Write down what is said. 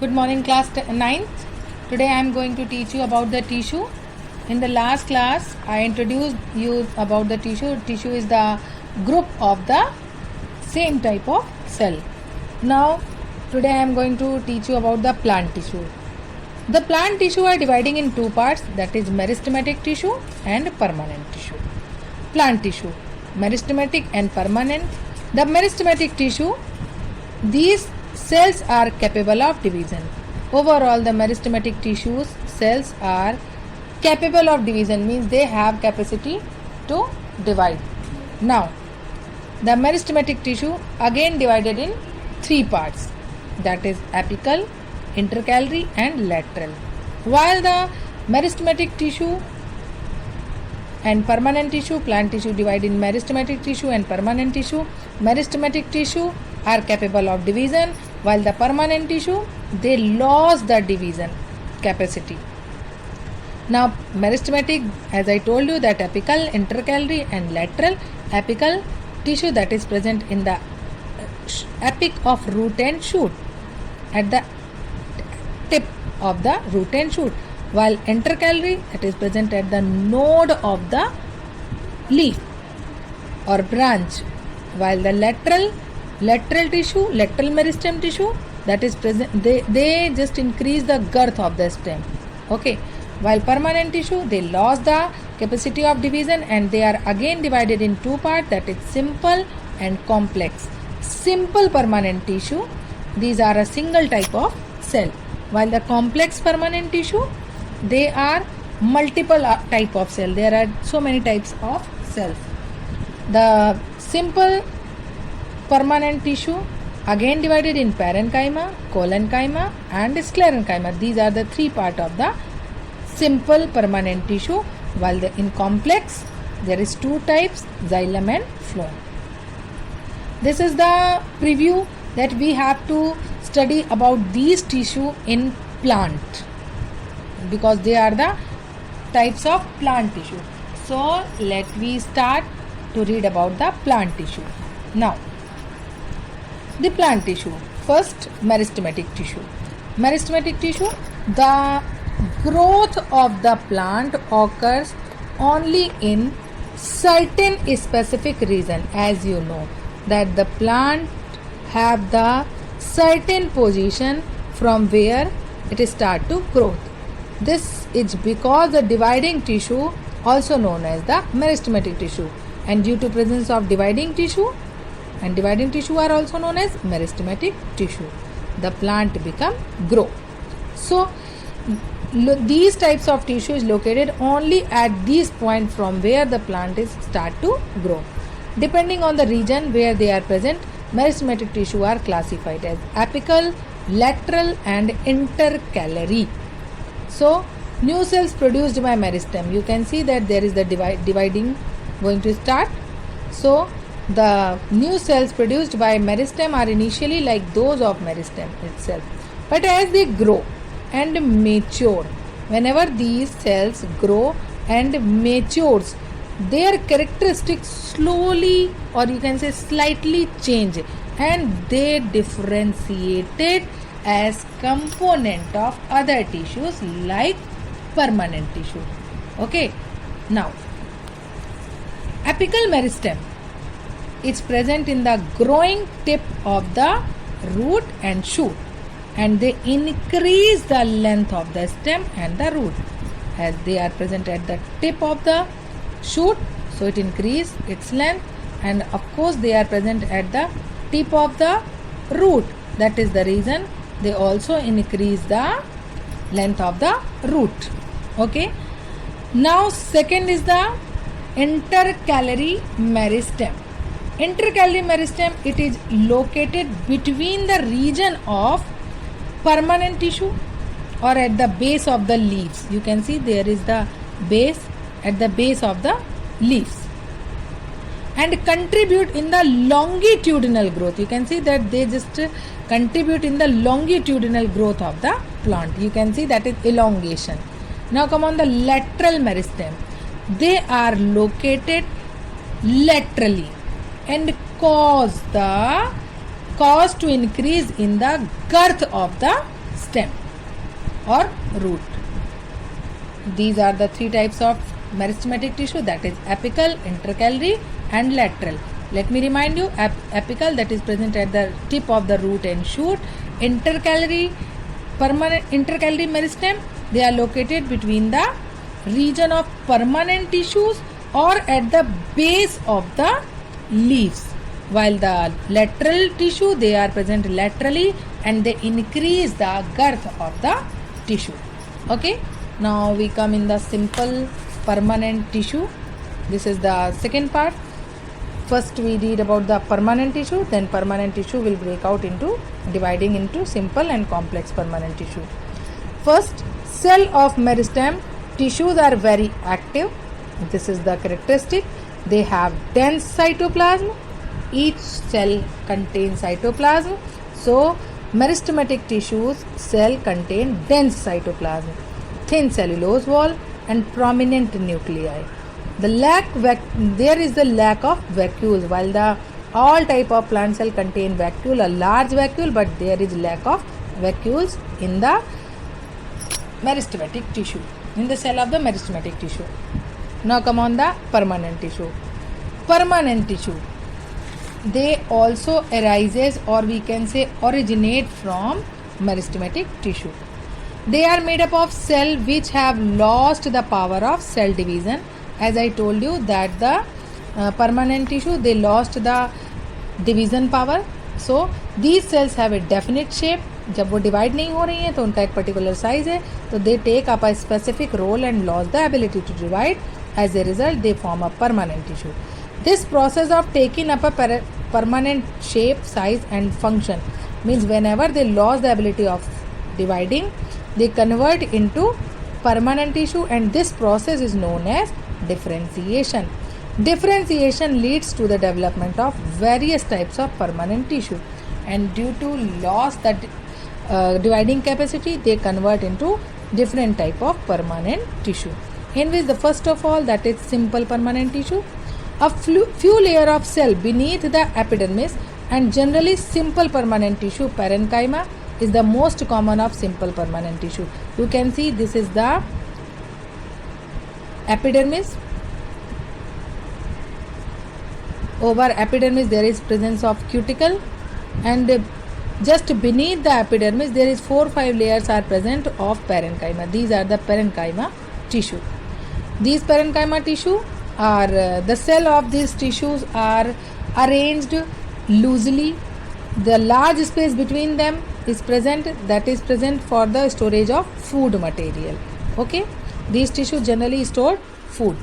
Good morning, class 9th. Today I am going to teach you about the tissue. In the last class, I introduced you about the tissue. Tissue is the group of the same type of cell. Now, today I am going to teach you about the plant tissue. The plant tissue are dividing in two parts, that is meristematic tissue and permanent tissue. Plant tissue, meristematic and permanent. The meristematic tissue, these cells are capable of division. Overall, the meristematic tissues cells are capable of division, means they have capacity to divide. Now, the meristematic tissue again divided in three parts, that is apical, intercalary and lateral. While the meristematic tissue and permanent tissue, plant tissue divide in meristematic tissue and permanent tissue. Meristematic tissue are capable of division, while the permanent tissue, they lost the division capacity. Now, meristematic, as I told you, that apical, intercalary and lateral. Apical tissue, that is present in the apic of root and shoot, at the tip of the root and shoot, while intercalary, that is present at the node of the leaf or branch, while the lateral tissue, lateral meristem tissue, that is present, they just increase the girth of the stem. Okay, while permanent tissue, they lost the capacity of division and they are again divided in two parts, that is simple and complex. Simple permanent tissue, these are a single type of cell, while the complex permanent tissue, they are multiple type of cell. There are so many types of cells. The simple permanent tissue again divided in parenchyma, collenchyma and sclerenchyma. These are the three parts of the simple permanent tissue, while in complex there is two types, xylem and phloem. This is the preview that we have to study about these tissue in plant, because they are the types of plant tissue. So let me start to read about the plant tissue. Now, the plant tissue. First, meristematic tissue. Meristematic tissue, the growth of the plant occurs only in certain specific region. As you know that the plant have the certain position from where it start to grow. This is because the dividing tissue, also known as the meristematic tissue, and due to presence of dividing tissue, and dividing tissue are also known as meristematic tissue, the plant become grow. So these types of tissue is located only at these point from where the plant is start to grow. Depending on the region where they are present, meristematic tissue are classified as apical, lateral and intercalary. So new cells produced by meristem, you can see that there is the dividing going to start. So the new cells produced by meristem are initially like those of meristem itself, but as they grow and mature, whenever these cells grow and matures, their characteristics slowly, or you can say slightly, change and they differentiated as component of other tissues like permanent tissue. Okay, now apical meristem, it's present in the growing tip of the root and shoot, and they increase the length of the stem and the root. As they are present at the tip of the shoot, so it increase its length, and of course they are present at the tip of the root. That is the reason they also increase the length of the root. Okay. Now second is the intercalary meristem. Intercalary meristem, it is located between the region of permanent tissue or at the base of the leaves. You can see there is the base, at the base of the leaves, and contribute in the longitudinal growth. You can see that they just contribute in the longitudinal growth of the plant. You can see that is elongation. Now come on the lateral meristem. They are located laterally and cause to increase in the girth of the stem or root. These are the three types of meristematic tissue, that is apical, intercalary and lateral. Let me remind you, apical, that is present at the tip of the root and shoot. Intercalary meristem, they are located between the region of permanent tissues or at the base of the leaves. While the lateral tissue, they are present laterally and they increase the girth of the tissue. Okay, now we come in the simple permanent tissue. This is the second part. First we read about the permanent tissue, then permanent tissue will break out into dividing into simple and complex permanent tissue. First, cell of meristem tissues are very active. This is the characteristic. They have dense cytoplasm. Each cell contains cytoplasm. So meristematic tissues cell contain dense cytoplasm, thin cellulose wall and prominent nuclei. There is the lack of vacuoles. While the all type of plant cell contain vacuole, a large vacuole, but there is lack of vacuoles in the meristematic tissue, in the cell of the meristematic tissue. Now come on the permanent tissue. Permanent tissue, they also arises, or we can say originate from meristematic tissue. They are made up of cells which have lost the power of cell division. As I told you that the permanent tissue, they lost the division power. So these cells have a definite shape. जब वो divide नहीं हो रही हैं तो उनका एक particular size है, तो they take up a specific role and lose the ability to divide. As a result, they form a permanent tissue. This process of taking up a permanent shape, size and function means whenever they lost the ability of dividing, they convert into permanent tissue, and this process is known as differentiation. Differentiation leads to the development of various types of permanent tissue, and due to loss that dividing capacity, they convert into different type of permanent tissue, in which the first of all, that is simple permanent tissue. A few layer of cell beneath the epidermis, and generally simple permanent tissue parenchyma is the most common of simple permanent tissue. You can see this is the epidermis. Over epidermis there is presence of cuticle, and just beneath the epidermis there is 4-5 layers are present of parenchyma. These are the parenchyma tissue. These parenchyma tissue are the cell of these tissues are arranged loosely. The large space between them is present, that is present for the storage of food material. Okay, these tissues generally store food.